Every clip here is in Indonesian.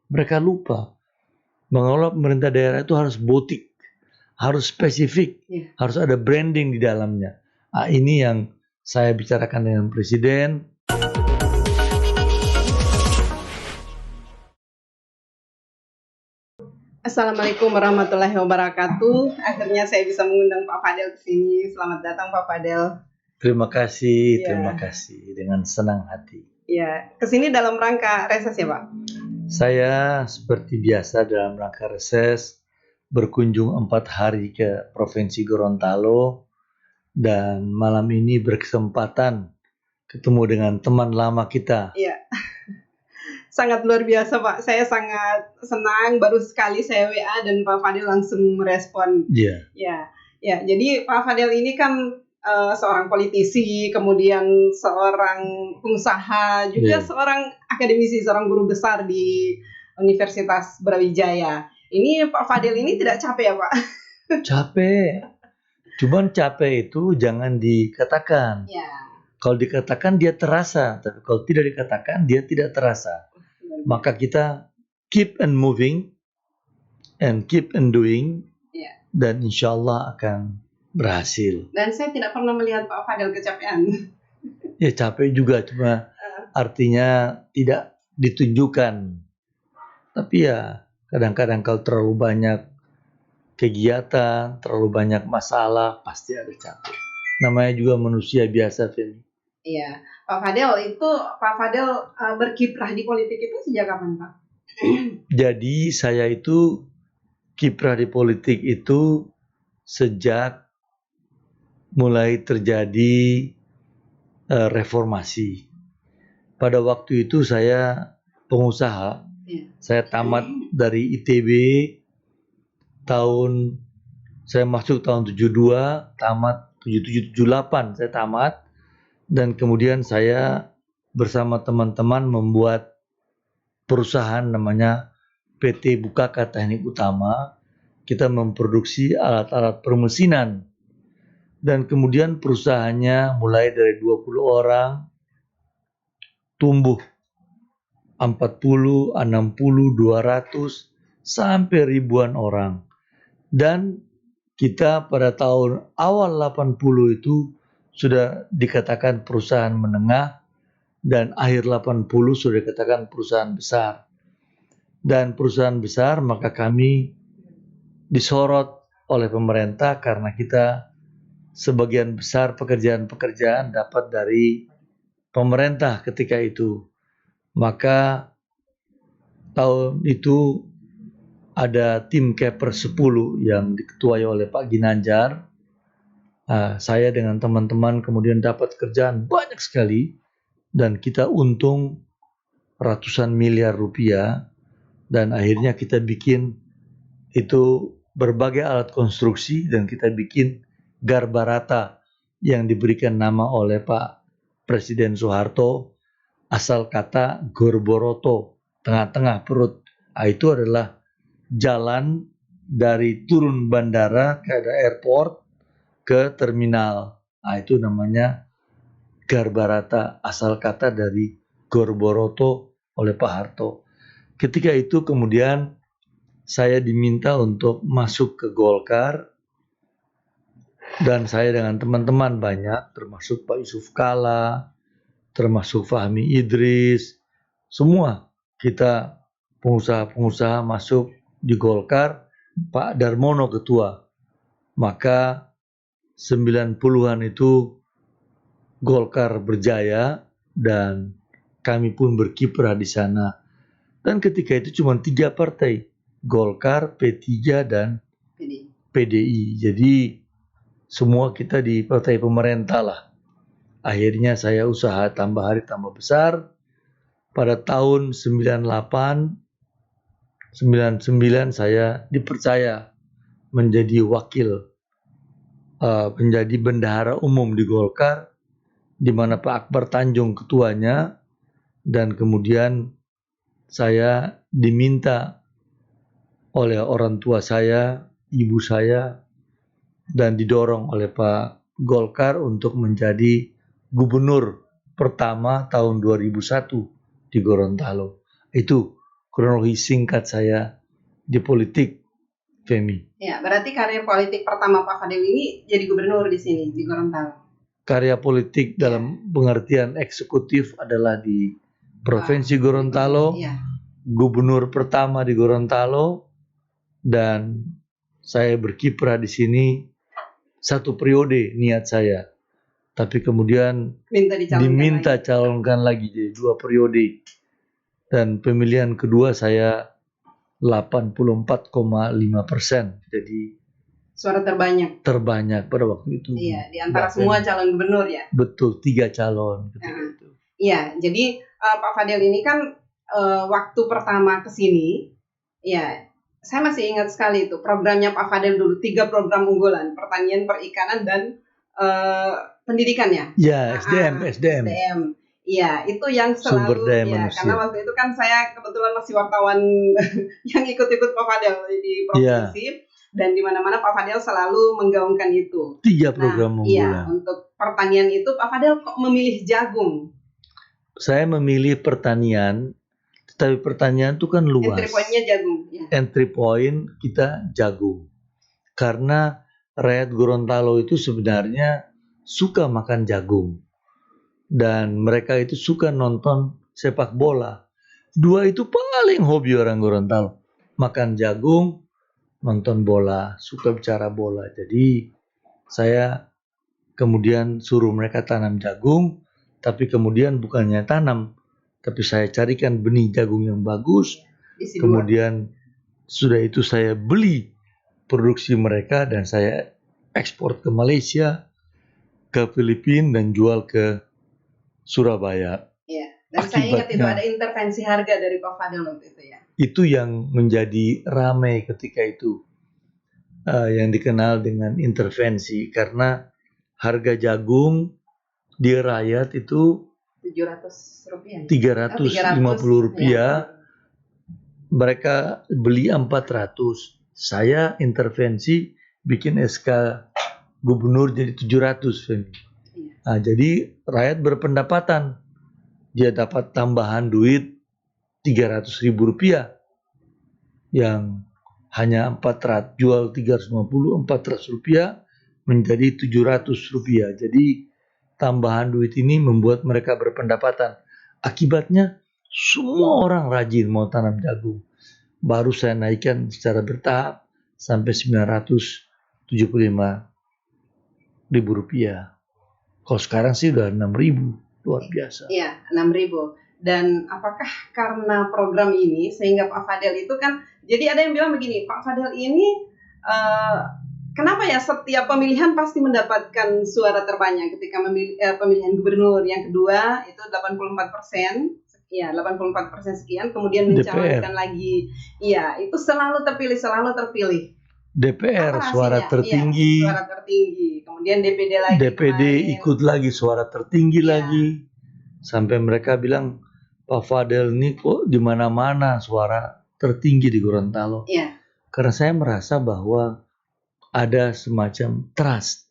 Mereka lupa mengelola pemerintah daerah itu harus butik, harus spesifik, harus ada branding di dalamnya. Ini yang saya bicarakan dengan Presiden. Assalamualaikum warahmatullahi wabarakatuh. Akhirnya saya bisa mengundang Pak Fadel ke sini. Selamat datang Pak Fadel. Terima kasih dengan senang hati. Ya, ke sini dalam rangka reses ya Pak? Saya seperti biasa dalam rangka reses berkunjung 4 hari ke Provinsi Gorontalo dan malam ini berkesempatan ketemu dengan teman lama kita. Iya. Sangat luar biasa Pak. Saya sangat senang, baru sekali saya WA dan Pak Fadel langsung merespon. Iya. Ya. Jadi Pak Fadel ini kan seorang politisi, kemudian seorang pengusaha, juga seorang akademisi, seorang guru besar di Universitas Brawijaya. Ini Pak Fadel ini tidak capek ya Pak? Capek. Cuman capek itu jangan dikatakan. Ya. Kalau dikatakan dia terasa, tapi kalau tidak dikatakan dia tidak terasa. Maka kita keep on moving and keep on doing, dan insya Allah akan berhasil. Dan saya tidak pernah melihat Pak Fadel kecapean. Ya capek juga, cuma artinya tidak ditunjukkan. Tapi ya kadang-kadang kalau terlalu banyak kegiatan, terlalu banyak masalah, pasti ada capek. Namanya juga manusia biasa, Femi. Iya, Pak Fadel berkiprah di politik itu sejak kapan Pak? Jadi saya itu kiprah di politik itu sejak mulai terjadi reformasi. Pada waktu itu saya pengusaha. Saya tamat dari ITB saya masuk tahun 72, tamat 77-78 saya tamat, dan kemudian saya bersama teman-teman membuat perusahaan namanya PT Bukaka Teknik Utama. Kita memproduksi alat-alat permesinan. Dan kemudian perusahaannya mulai dari 20 orang tumbuh 40, 60, 200 sampai ribuan orang. Dan kita pada tahun awal 80 itu sudah dikatakan perusahaan menengah dan akhir 80 sudah dikatakan perusahaan besar. Dan perusahaan besar maka kami disorot oleh pemerintah karena kita sebagian besar pekerjaan-pekerjaan dapat dari pemerintah ketika itu. Maka tahun itu ada tim Kepper 10 yang diketuai oleh Pak Ginanjar. Saya dengan teman-teman kemudian dapat kerjaan banyak sekali dan kita untung ratusan miliar rupiah, dan akhirnya kita bikin itu berbagai alat konstruksi dan kita bikin Garbarata yang diberikan nama oleh Pak Presiden Soeharto, asal kata Gorboroto, tengah-tengah perut. Itu adalah jalan dari turun bandara ke airport ke terminal. Itu namanya Garbarata, asal kata dari Gorboroto oleh Pak Harto. Ketika itu kemudian saya diminta untuk masuk ke Golkar, dan saya dengan teman-teman banyak, termasuk Pak Yusuf Kalla, termasuk Fahmi Idris, semua kita pengusaha-pengusaha masuk di Golkar, Pak Darmono ketua. Maka 90-an itu Golkar berjaya dan kami pun berkiprah di sana. Dan ketika itu cuma 3 partai, Golkar, P3 dan PDI. Jadi semua kita di partai pemerintah lah. Akhirnya saya usaha tambah hari tambah besar. Pada tahun 98, 99 saya dipercaya menjadi menjadi bendahara umum di Golkar, di mana Pak Akbar Tanjung ketuanya, dan kemudian saya diminta oleh orang tua saya, ibu saya, dan didorong oleh Pak Golkar untuk menjadi gubernur pertama tahun 2001 di Gorontalo. Itu kronologi singkat saya di politik, Femi. Ya, berarti karir politik pertama Pak Fadel ini jadi gubernur di sini, di Gorontalo. Karya politik dalam pengertian eksekutif adalah di Provinsi Gorontalo, gubernur pertama di Gorontalo, dan saya berkiprah di sini 1 periode niat saya. Tapi kemudian diminta calonkan lagi jadi 2 periode. Dan pemilihan kedua saya 84,5%. Jadi suara terbanyak. Terbanyak pada waktu itu. Iya, di antara semua calon gubernur ya. Betul, 3 calon ketika itu. Iya, jadi Pak Fadel ini kan waktu pertama ke sini, ya saya masih ingat sekali itu programnya Pak Fadel dulu, 3 program unggulan, pertanian, perikanan, dan pendidikan ya. Ya, SDM. Iya, itu yang selalu sumber daya ya, manusia. karena waktu itu kan saya kebetulan masih wartawan yang ikut-ikut Pak Fadel di provinsi. Ya. Dan di mana-mana Pak Fadel selalu menggaungkan itu. 3 program unggulan. Iya, untuk pertanian itu Pak Fadel kok memilih jagung? Saya memilih pertanian, tetapi pertanian itu kan luas. Entry point-nya jagung. Ya. Entry point kita jagung. Karena rakyat Gorontalo itu sebenarnya suka makan jagung. Dan mereka itu suka nonton sepak bola. 2 itu paling hobi orang Gorontalo. Makan jagung, nonton bola, suka bicara bola. Jadi saya kemudian suruh mereka tanam jagung, tapi kemudian bukannya tanam, tapi saya carikan benih jagung yang bagus. Kemudian sudah itu saya beli produksi mereka dan saya ekspor ke Malaysia, ke Filipina, dan jual ke Surabaya. Iya. Dan saya ingat itu ada intervensi harga dari Pak Fadel waktu itu ya. Itu yang menjadi ramai ketika itu, yang dikenal dengan intervensi, karena harga jagung di rakyat itu Rp700, Rp350, ya. Mereka beli 400, saya intervensi bikin SK gubernur jadi 700. Nah, jadi rakyat berpendapatan, dia dapat tambahan duit Rp300.000 yang hanya 400, jual Rp350, Rp400 menjadi Rp700. Jadi tambahan duit ini membuat mereka berpendapatan. Akibatnya semua orang rajin mau tanam jagung. Baru saya naikkan secara bertahap sampai Rp975.000. Kalau sekarang sih udah 6.000, luar biasa. Iya, 6.000. Dan apakah karena program ini sehingga Pak Fadel itu kan, jadi ada yang bilang begini, Pak Fadel ini kenapa ya setiap pemilihan pasti mendapatkan suara terbanyak ketika pemilihan gubernur yang kedua itu 84%, ya 84% sekian, kemudian mencalonkan lagi, iya itu selalu terpilih. DPR suara tertinggi, ya, suara tertinggi, kemudian DPD lagi, DPD ikut lagi suara tertinggi lagi, sampai mereka bilang Pak Fadel ini kok di mana-mana suara tertinggi di Gorontalo. Iya. Karena saya merasa bahwa ada semacam trust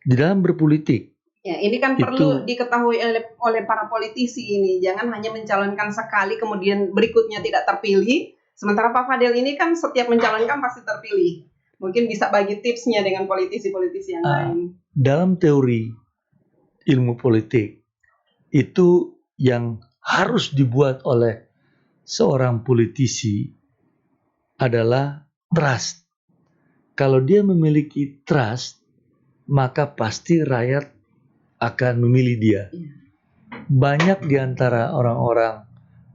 di dalam berpolitik. Ya, ini kan perlu diketahui oleh para politisi ini. Jangan hanya mencalonkan sekali kemudian berikutnya tidak terpilih. Sementara Pak Fadel ini kan setiap mencalonkan pasti terpilih. Mungkin bisa bagi tipsnya dengan politisi-politisi yang lain. Dalam teori ilmu politik itu yang harus dibuat oleh seorang politisi adalah trust. Kalau dia memiliki trust, maka pasti rakyat akan memilih dia. Banyak di antara orang-orang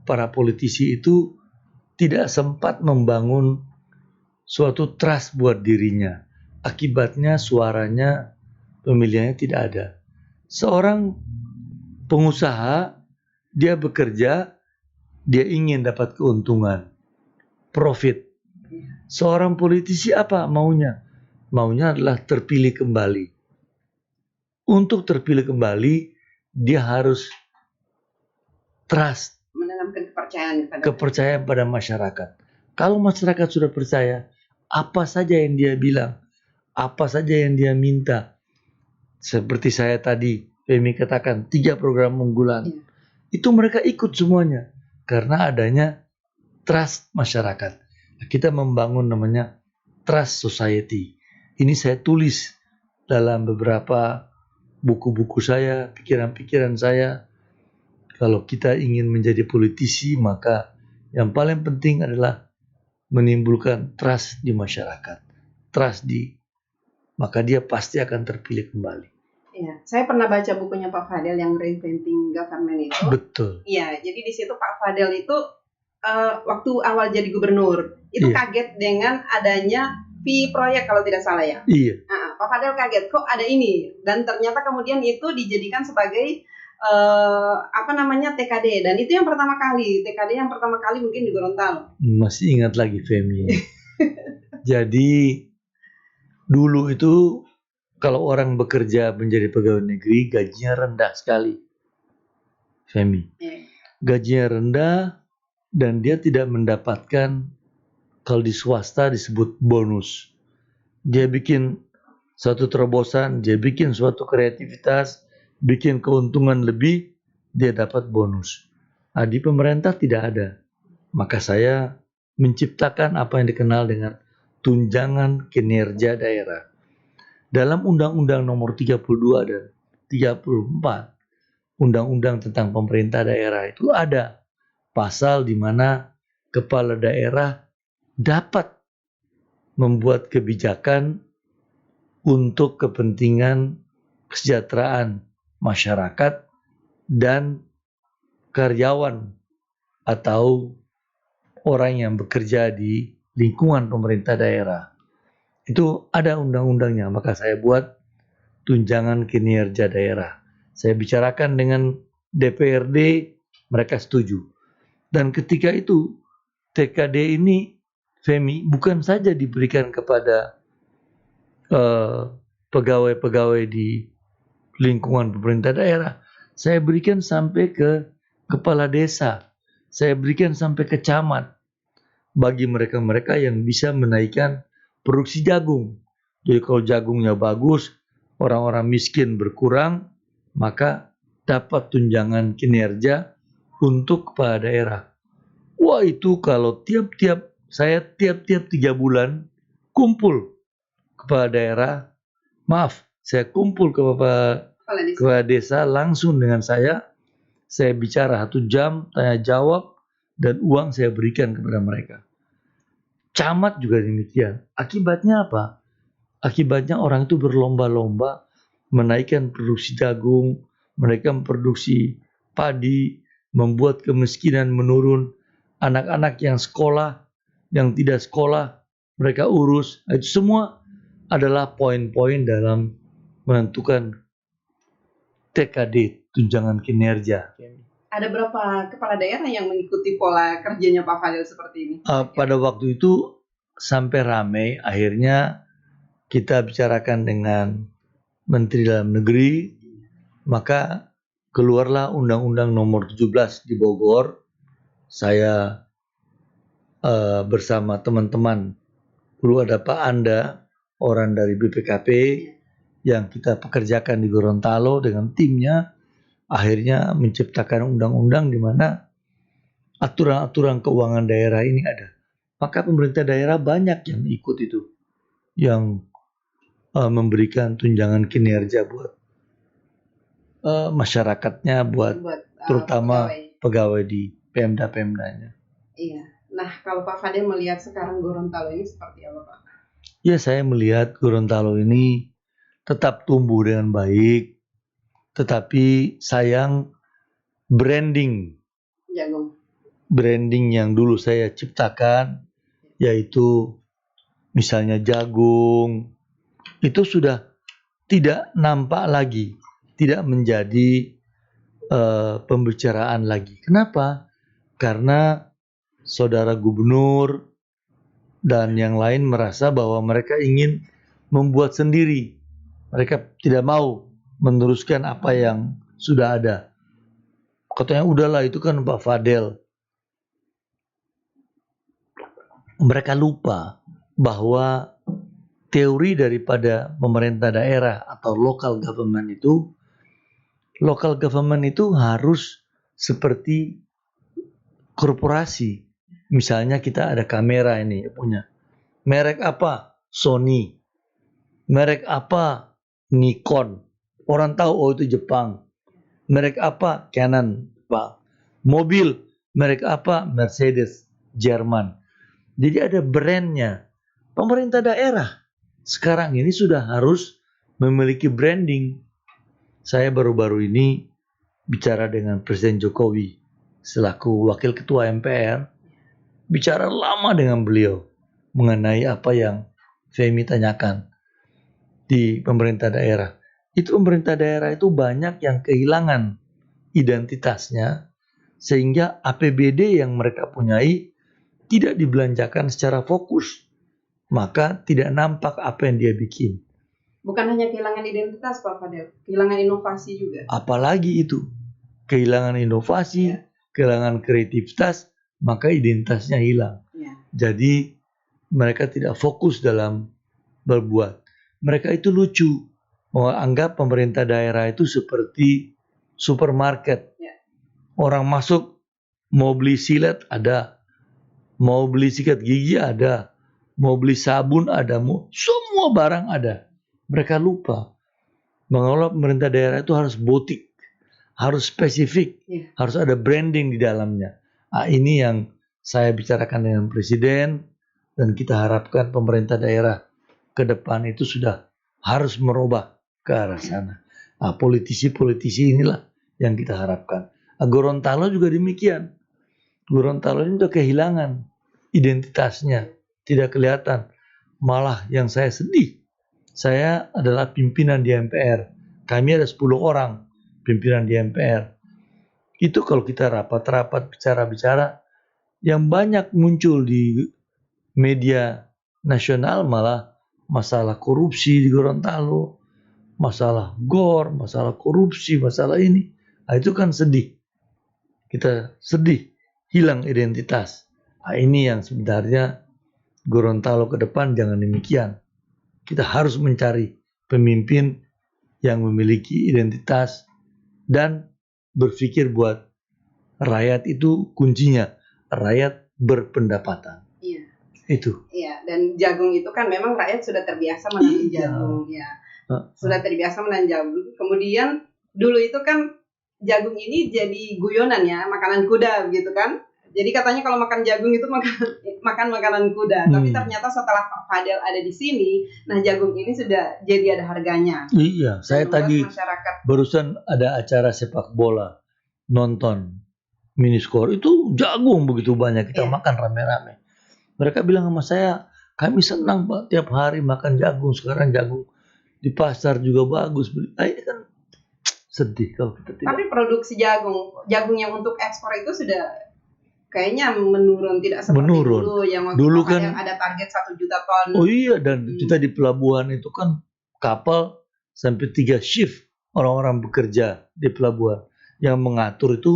para politisi itu tidak sempat membangun suatu trust buat dirinya. Akibatnya suaranya, pemilihannya tidak ada. Seorang pengusaha, dia bekerja, dia ingin dapat keuntungan, profit. Seorang politisi apa maunya? Maunya adalah terpilih kembali. Untuk terpilih kembali, dia harus trust, menanamkan kepercayaan pada masyarakat. Kalau masyarakat sudah percaya, apa saja yang dia bilang, apa saja yang dia minta, seperti saya tadi, Femi katakan 3 program unggulan, itu mereka ikut semuanya karena adanya trust masyarakat. Kita membangun namanya trust society. Ini saya tulis dalam beberapa buku-buku saya, pikiran-pikiran saya. Kalau kita ingin menjadi politisi, maka yang paling penting adalah menimbulkan trust di masyarakat. Maka dia pasti akan terpilih kembali. Iya, saya pernah baca bukunya Pak Fadel yang Reinventing Government itu. Betul. Iya, jadi di situ Pak Fadel itu waktu awal jadi gubernur itu kaget dengan adanya fee proyek kalau tidak salah ya. Iya. Pak Fadel kaget kok ada ini, dan ternyata kemudian itu dijadikan sebagai TKD, dan itu yang pertama kali TKD yang pertama kali mungkin di Gorontalo. Masih ingat lagi Femi. Jadi dulu itu kalau orang bekerja menjadi pegawai negeri gajinya rendah sekali, Femi. Gajinya rendah dan dia tidak mendapatkan, kalau di swasta disebut bonus. Dia bikin suatu terobosan, dia bikin suatu kreativitas, bikin keuntungan lebih, dia dapat bonus. Di pemerintah tidak ada. Maka saya menciptakan apa yang dikenal dengan tunjangan kinerja daerah. Dalam Undang-Undang nomor 32 dan 34, Undang-Undang tentang pemerintah daerah itu ada pasal di mana kepala daerah dapat membuat kebijakan untuk kepentingan kesejahteraan masyarakat dan karyawan atau orang yang bekerja di lingkungan pemerintah daerah. Itu ada undang-undangnya, maka saya buat tunjangan kinerja daerah. Saya bicarakan dengan DPRD, mereka setuju. Dan ketika itu TKD ini, Femi, bukan saja diberikan kepada pegawai-pegawai di lingkungan pemerintah daerah. Saya berikan sampai ke kepala desa. Saya berikan sampai ke camat. Bagi mereka-mereka yang bisa menaikkan produksi jagung. Jadi kalau jagungnya bagus, orang-orang miskin berkurang, maka dapat tunjangan kinerja untuk kepala daerah. Wah, itu kalau tiap-tiap 3 bulan kumpul kepala daerah, saya kumpul ke kepala desa langsung dengan saya bicara 1 jam, tanya jawab, dan uang saya berikan kepada mereka. Camat juga demikian. Akibatnya apa? Akibatnya orang itu berlomba-lomba menaikkan produksi jagung, mereka memproduksi padi, membuat kemiskinan menurun. Anak-anak yang sekolah, yang tidak sekolah, mereka urus. Itu semua adalah poin-poin dalam menentukan TKD, tunjangan kinerja. Ada berapa kepala daerah yang mengikuti pola kerjanya Pak Fadel seperti ini? Pada waktu itu sampai ramai, akhirnya kita bicarakan dengan Menteri Dalam Negeri, maka keluarlah Undang-Undang nomor 17 di Bogor. Saya bersama teman-teman, dulu ada Pak Anda, orang dari BPKP, yang kita pekerjakan di Gorontalo dengan timnya, akhirnya menciptakan undang-undang di mana aturan-aturan keuangan daerah ini ada. Maka pemerintah daerah banyak yang ikut itu, yang memberikan tunjangan kinerja buat masyarakatnya, buat terutama pegawai di Pemda-Pemdanya. Iya. Nah, kalau Pak Fadel melihat sekarang Gorontalo ini seperti apa, Pak? Ya, saya melihat Gorontalo ini tetap tumbuh dengan baik, tetapi sayang branding yang dulu saya ciptakan, yaitu misalnya jagung, itu sudah tidak nampak lagi, tidak menjadi pembicaraan lagi. Kenapa? Karena saudara gubernur dan yang lain merasa bahwa mereka ingin membuat sendiri. Mereka tidak mau meneruskan apa yang sudah ada. Katanya udahlah, itu kan Pak Fadel. Mereka lupa bahwa teori daripada pemerintah daerah atau local government itu harus seperti korporasi. Misalnya kita ada kamera ini punya. Merek apa? Sony. Merek apa? Nikon. Orang tahu oh itu Jepang. Merek apa? Canon. Pak. Mobil. Merek apa? Mercedes. Jerman. Jadi ada brandnya. Pemerintah daerah sekarang ini sudah harus memiliki branding. Saya baru-baru ini bicara dengan Presiden Jokowi selaku Wakil Ketua MPR. Bicara lama dengan beliau mengenai apa yang Femi tanyakan di pemerintah daerah. Itu pemerintah daerah itu banyak yang kehilangan identitasnya sehingga APBD yang mereka punyai tidak dibelanjakan secara fokus. Maka tidak nampak apa yang dia bikin. Bukan hanya kehilangan identitas Pak Fadel, kehilangan inovasi juga. Apalagi itu, kehilangan inovasi, kehilangan kreativitas, maka identitasnya hilang. Jadi mereka tidak fokus dalam berbuat. Mereka itu lucu, menganggap pemerintah daerah itu seperti supermarket. Orang masuk mau beli silet ada, mau beli sikat gigi ada, mau beli sabun ada, semua barang ada. Mereka lupa mengelola pemerintah daerah itu harus butik, harus spesifik, harus ada branding di dalamnya. Ini yang saya bicarakan dengan Presiden dan kita harapkan pemerintah daerah ke depan itu sudah harus merubah ke arah sana. Politisi-politisi inilah yang kita harapkan. Gorontalo juga demikian. Gorontalo ini sudah kehilangan identitasnya. Tidak kelihatan. Malah yang saya sedih, saya adalah pimpinan di MPR. Kami ada 10 orang pimpinan di MPR. Itu kalau kita rapat-rapat, bicara-bicara, yang banyak muncul di media nasional malah masalah korupsi di Gorontalo, masalah GOR, masalah korupsi, masalah ini. Itu kan sedih. Kita sedih, hilang identitas. Ini yang sebenarnya Gorontalo ke depan jangan demikian. Kita harus mencari pemimpin yang memiliki identitas dan berpikir buat rakyat itu kuncinya. Rakyat berpendapatan. Iya. Itu. Iya, dan jagung itu kan memang rakyat sudah terbiasa menanam jagung. Ya. Sudah terbiasa menanam jagung. Kemudian dulu itu kan jagung ini jadi guyonan ya, makanan kuda gitu kan. Jadi katanya kalau makan jagung itu makan makanan kuda. Tapi ternyata setelah Pak Fadel ada di sini, nah jagung ini sudah jadi ada harganya. Iya, saya tadi masyarakat. Barusan ada acara sepak bola, nonton miniskor itu jagung begitu banyak kita makan rame-rame. Mereka bilang sama saya, kami senang Pak tiap hari makan jagung. Sekarang jagung di pasar juga bagus. Ini kan sedih kalau kita tidak. Tapi produksi jagung yang untuk ekspor itu sudah kayaknya menurun, tidak seperti dulu yang waktu dulu kan ada target 1 juta ton. Oh iya, dan kita di pelabuhan itu kan kapal sampai 3 shift orang-orang bekerja di pelabuhan. Yang mengatur itu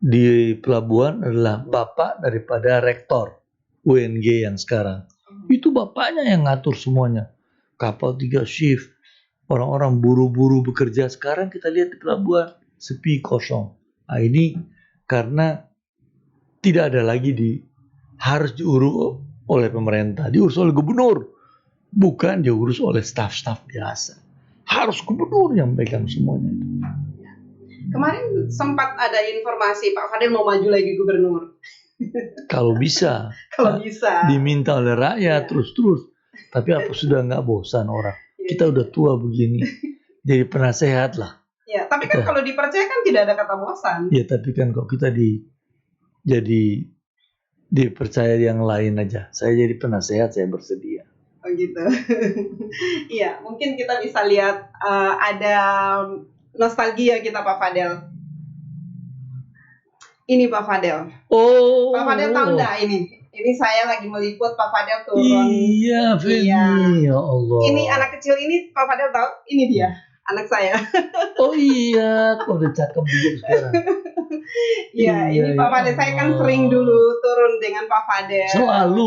di pelabuhan adalah bapak daripada rektor UNG yang sekarang. Itu bapaknya yang ngatur semuanya. Kapal 3 shift, orang-orang buru-buru bekerja. Sekarang kita lihat di pelabuhan sepi, kosong. Ini karena tidak ada lagi harus diurus oleh pemerintah, diurus oleh gubernur, bukan diurus oleh staf-staf biasa. Harus gubernur yang pegang semuanya itu. Kemarin sempat ada informasi Pak Fadel mau maju lagi gubernur. Kalau bisa, diminta oleh rakyat terus-terus. Tapi apa sudah nggak bosan orang? Kita udah tua begini, jadi penasehat lah. Ya, tapi kan kalau dipercaya kan tidak ada kata bosan. Ya, tapi kan kalau kita jadi dipercaya yang lain aja. Saya jadi penasehat, saya bersedia. Oh gitu. Iya, mungkin kita bisa lihat ada nostalgia kita Pak Fadel. Ini Pak Fadel. Oh. Pak Fadel tahu nggak ini? Ini saya lagi meliput Pak Fadel turun. Iya, Femi. Ya Allah. Ini anak kecil ini Pak Fadel tahu? Ini dia, anak saya. Oh iya, kok udah cakep juga sekarang. Iya, ini Pak Fadel saya kan sering dulu turun dengan Pak Fadel. Selalu.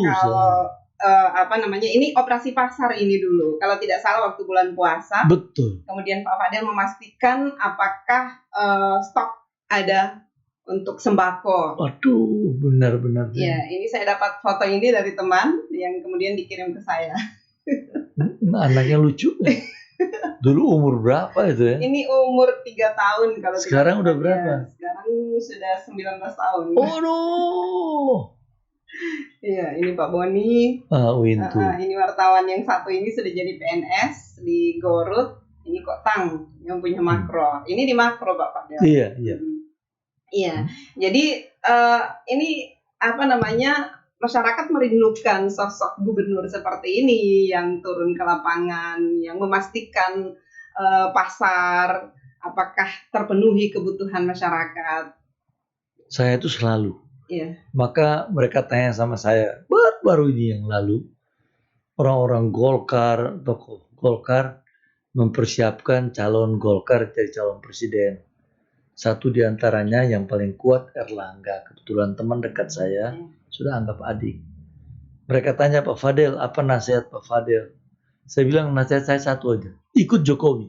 Ini operasi pasar ini dulu. Kalau tidak salah waktu bulan puasa. Betul. Kemudian Pak Fadel memastikan apakah stok ada untuk sembako. Waduh, benar-benar. Ya, ini saya dapat foto ini dari teman yang kemudian dikirim ke saya. Anaknya lucu. Dulu umur berapa itu ya? Ini umur 3 tahun kalau sekarang udah berapa? Sekarang sudah 19 tahun. Oh no. Iya, ini Pak Boni. Wintu. Ini wartawan yang satu ini sudah jadi PNS di Garut. Ini kok Tang yang punya Makro. Ini di Makro Pak Fadel. Iya. Iya. Jadi ini apa namanya? Masyarakat merindukan sosok gubernur seperti ini yang turun ke lapangan, yang memastikan pasar apakah terpenuhi kebutuhan masyarakat. Saya itu selalu. Iya. Maka mereka tanya sama saya, baru ini yang lalu, orang-orang Golkar, tokoh Golkar mempersiapkan calon Golkar jadi calon presiden. Satu di antaranya yang paling kuat Erlangga, kebetulan teman dekat saya. Sudah anggap adik. Mereka tanya Pak Fadel, apa nasihat Pak Fadel? Saya bilang nasihat saya satu aja, ikut Jokowi.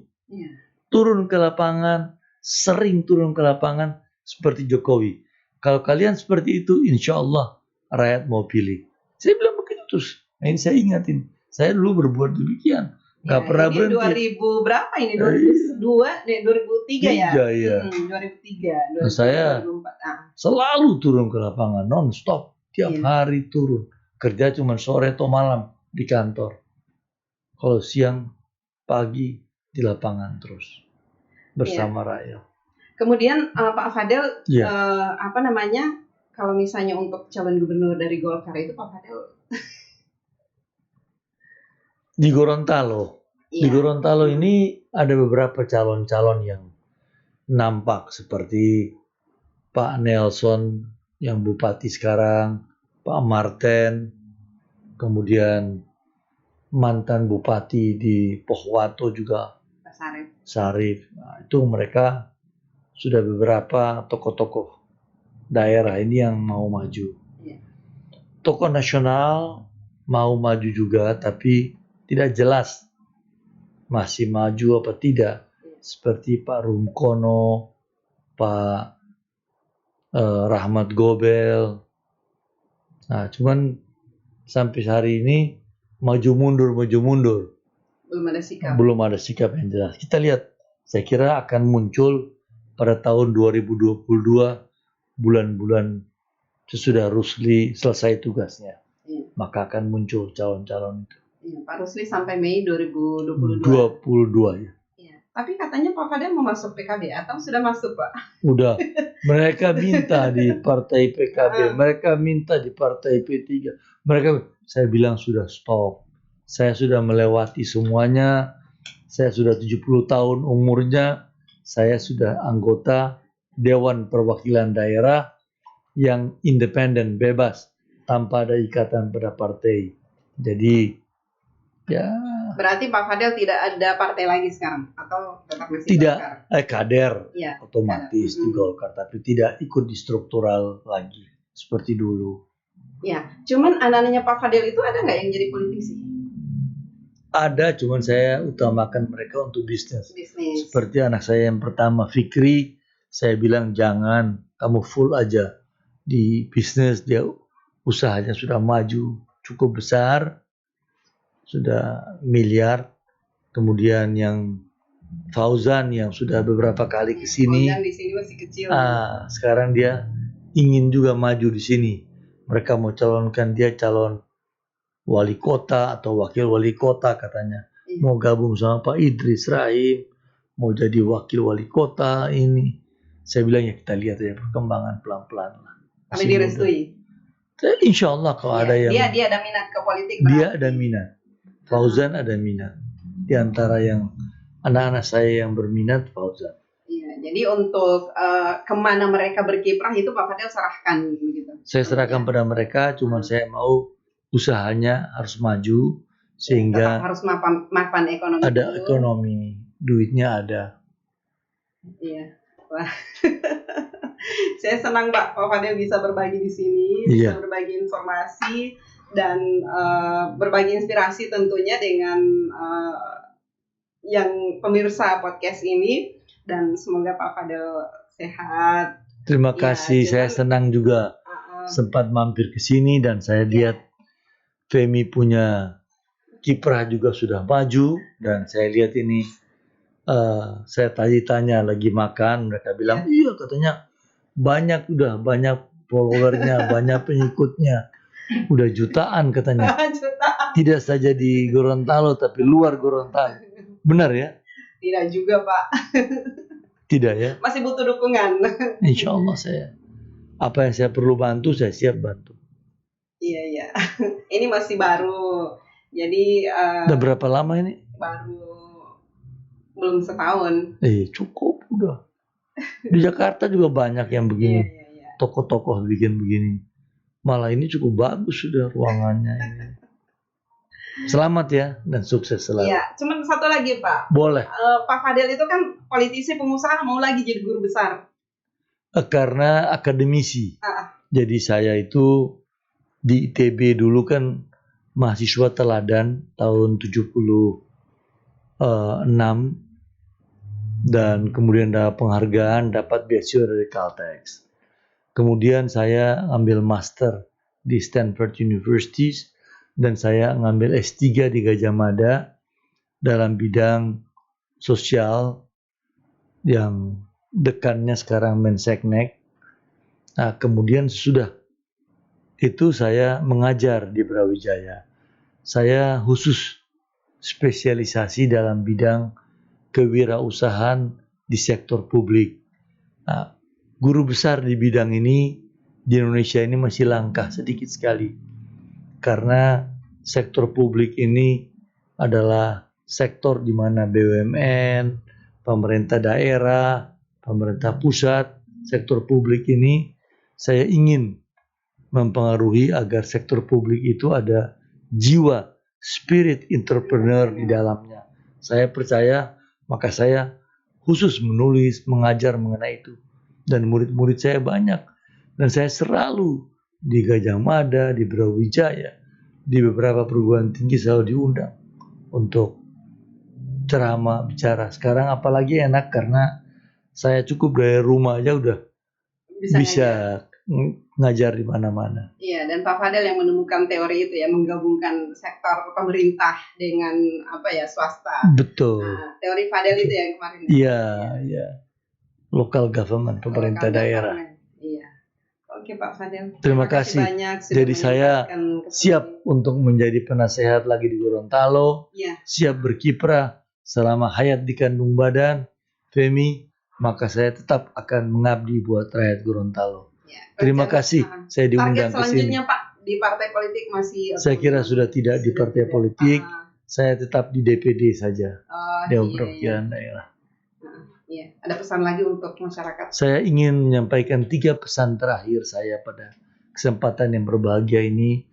Turun ke lapangan, sering turun ke lapangan seperti Jokowi. Kalau kalian seperti itu, insya Allah rakyat mau pilih. Saya bilang begitu terus. Nah, ini saya ingatin, saya dulu berbuat demikian. Gak pernah berhenti. 2000 berapa ini? 2003 ya? 2003. Nah, saya 2004. Selalu turun ke lapangan, non-stop. Tiap hari turun. Kerja cuma sore atau malam di kantor. Kalau siang, pagi di lapangan terus. Bersama rakyat. Kemudian Pak Fadel, apa namanya, kalau misalnya untuk calon gubernur dari Golkar itu Pak Fadel? Di Gorontalo. Di Gorontalo ini ada beberapa calon-calon yang nampak seperti Pak Nelson yang bupati sekarang, Pak Marten, kemudian mantan bupati di Pohuwato juga, Pak Sarif. Nah, itu mereka sudah beberapa tokoh-tokoh daerah ini yang mau maju. Tokoh nasional mau maju juga, tapi tidak jelas masih maju apa tidak. Seperti Pak Rumkono, Pak Rahmat Gobel. Nah, cuman sampai hari ini maju mundur. Belum ada sikap yang jelas. Kita lihat, saya kira akan muncul pada tahun 2022, bulan-bulan sesudah Rusli selesai tugasnya. Maka akan muncul calon-calon itu. Pak Rusli sampai Mei 2022. 22 ya. Tapi katanya Pak Fadel mau masuk PKB atau sudah masuk Pak? Udah. Mereka minta di partai PKB, mereka minta di partai P3. Saya bilang sudah stop. Saya sudah melewati semuanya. Saya sudah 70 tahun umurnya. Saya sudah anggota Dewan Perwakilan Daerah yang independen, bebas, tanpa ada ikatan pada partai. Jadi berarti Pak Fadel tidak ada partai lagi sekarang atau tetap masih tidak Golkar? Kader otomatis di Golkar, tapi tidak ikut di struktural lagi seperti dulu. Ya, cuman anak-anaknya Pak Fadel itu ada nggak yang jadi politisi? Ada, cuman saya utamakan mereka untuk bisnis. Seperti anak saya yang pertama Fikri, saya bilang jangan, kamu full aja di bisnis. Dia usahanya sudah maju cukup besar, sudah miliar. Kemudian yang Fauzan yang sudah beberapa kali ke sini. Fauzan di sini masih kecil. Sekarang dia ingin juga maju di sini. Mereka mau calonkan dia calon wali kota atau wakil wali kota katanya. Mau gabung sama Pak Idris Rahim, mau jadi wakil wali kota ini. Saya bilang ya kita lihat ya perkembangan pelan-pelan lah. Tapi direstui. Insya Allah kalau ada yang dia ada minat ke politik. Dia ada minat. Fauzan ada minat. Di antara yang anak-anak saya yang berminat Fauzan. Iya, jadi untuk kemana mereka berkiprah itu Pak Fadel serahkan gitu. Saya serahkan pada mereka, cuma saya mau usahanya harus maju sehingga harus mapan ekonomi. Ada dulu. Ekonomi, duitnya ada. Iya. Wah. Saya senang Pak Fadel bisa berbagi di sini, bisa berbagi informasi dan berbagi inspirasi tentunya dengan yang pemirsa podcast ini, dan semoga Pak Fadel sehat, Terima Ya, kasih, saya cuman senang juga sempat mampir ke sini dan saya lihat Femi punya kiprah juga sudah maju dan saya lihat ini saya tanya lagi makan, mereka bilang iya katanya banyak followernya, banyak pengikutnya, udah jutaan katanya. jutaan. Tidak saja di Gorontalo tapi luar Gorontalo. Benar ya? Tidak juga Pak. Tidak ya? Masih butuh dukungan. Insya Allah apa yang saya perlu bantu saya siap bantu. Iya. Ini masih baru. Jadi Udah berapa lama ini? Baru belum setahun. Cukup udah. Di Jakarta juga banyak yang begini. Iya. Tokoh-tokoh bikin begini. Malah ini cukup bagus sudah ruangannya ini. Selamat ya dan sukses selalu. Iya, cuman satu lagi Pak. Boleh. Pak Fadel itu kan politisi pengusaha, mau lagi jadi guru besar. Karena akademisi. Jadi saya itu di ITB dulu kan mahasiswa teladan tahun 76 dan kemudian dapat penghargaan, dapat beasiswa dari Caltex. Kemudian saya ambil master di Stanford University dan saya ngambil S3 di Gajah Mada dalam bidang sosial yang dekannya sekarang Menseknek. Nah, kemudian sudah itu saya mengajar di Brawijaya. Saya khusus spesialisasi dalam bidang kewirausahaan di sektor publik. Nah, guru besar di bidang ini di Indonesia ini masih langka sedikit sekali. Karena sektor publik ini adalah sektor di mana BUMN, pemerintah daerah, pemerintah pusat, sektor publik ini saya ingin mempengaruhi agar sektor publik itu ada jiwa, spirit entrepreneur di dalamnya. Saya percaya, maka saya khusus menulis, mengajar mengenai itu. Dan murid-murid saya banyak. Dan saya selalu di Gajah Mada, di Brawijaya, di beberapa perguruan tinggi selalu diundang untuk ceramah, bicara. Sekarang apalagi enak karena saya cukup dari rumah aja udah bisa ngajar di mana-mana. Iya, dan Pak Fadel yang menemukan teori itu ya, menggabungkan sektor pemerintah dengan swasta. Betul. Nah, teori Fadel itu yang kemarin. Iya. Local government, pemerintah daerah. Iya. Oke Pak Fadel. Terima kasih banyak. Jadi saya siap untuk menjadi penasehat lagi di Gorontalo. Iya. Siap berkiprah selama hayat dikandung badan, Femi, maka saya tetap akan mengabdi buat rakyat Gorontalo. Ya, terima kasih. Saya diundang ke sini. Target selanjutnya Pak di partai politik masih? Saya kira sudah tidak di partai politik. Saya tetap di DPD saja. Dewan Perwakilan Daerah. Iya, ada pesan lagi untuk masyarakat. Saya ingin menyampaikan 3 pesan terakhir saya pada kesempatan yang berbahagia ini.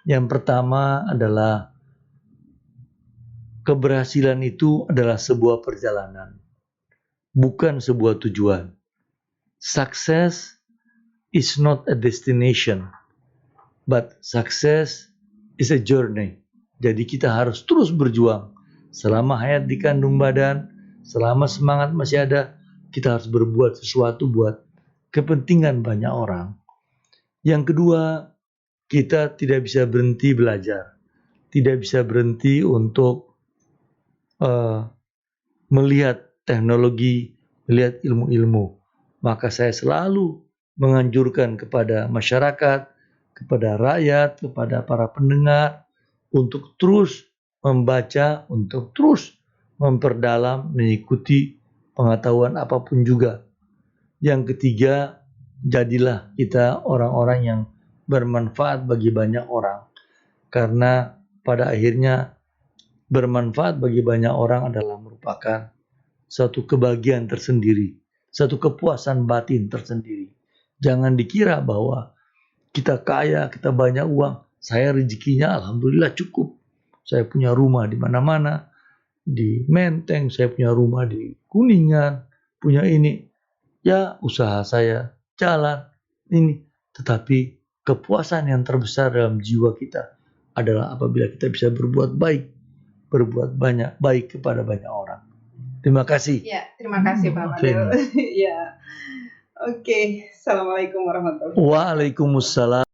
Yang pertama adalah keberhasilan itu adalah sebuah perjalanan, bukan sebuah tujuan. Success is not a destination, but success is a journey. Jadi kita harus terus berjuang. Selama hayat dikandung badan, selama semangat masih ada, kita harus berbuat sesuatu buat kepentingan banyak orang. Yang kedua, kita tidak bisa berhenti belajar. Tidak bisa berhenti untuk melihat teknologi, melihat ilmu-ilmu. Maka saya selalu menganjurkan kepada masyarakat, kepada rakyat, kepada para pendengar untuk terus membaca, untuk terus memperdalam, mengikuti pengetahuan apapun juga. Yang ketiga, jadilah kita orang-orang yang bermanfaat bagi banyak orang. Karena pada akhirnya bermanfaat bagi banyak orang adalah merupakan suatu kebahagiaan tersendiri, satu kepuasan batin tersendiri. Jangan dikira bahwa kita kaya, kita banyak uang. Saya rezekinya alhamdulillah cukup. Saya punya rumah di mana-mana. Di Menteng, saya punya rumah di Kuningan, punya ini. Ya, usaha saya jalan ini. Tetapi kepuasan yang terbesar dalam jiwa kita adalah apabila kita bisa berbuat baik, berbuat banyak baik kepada banyak orang. Terima kasih. Ya, terima kasih Pak Fadel. Ya. Oke, Assalamualaikum warahmatullahi wabarakatuh. Waalaikumsalam.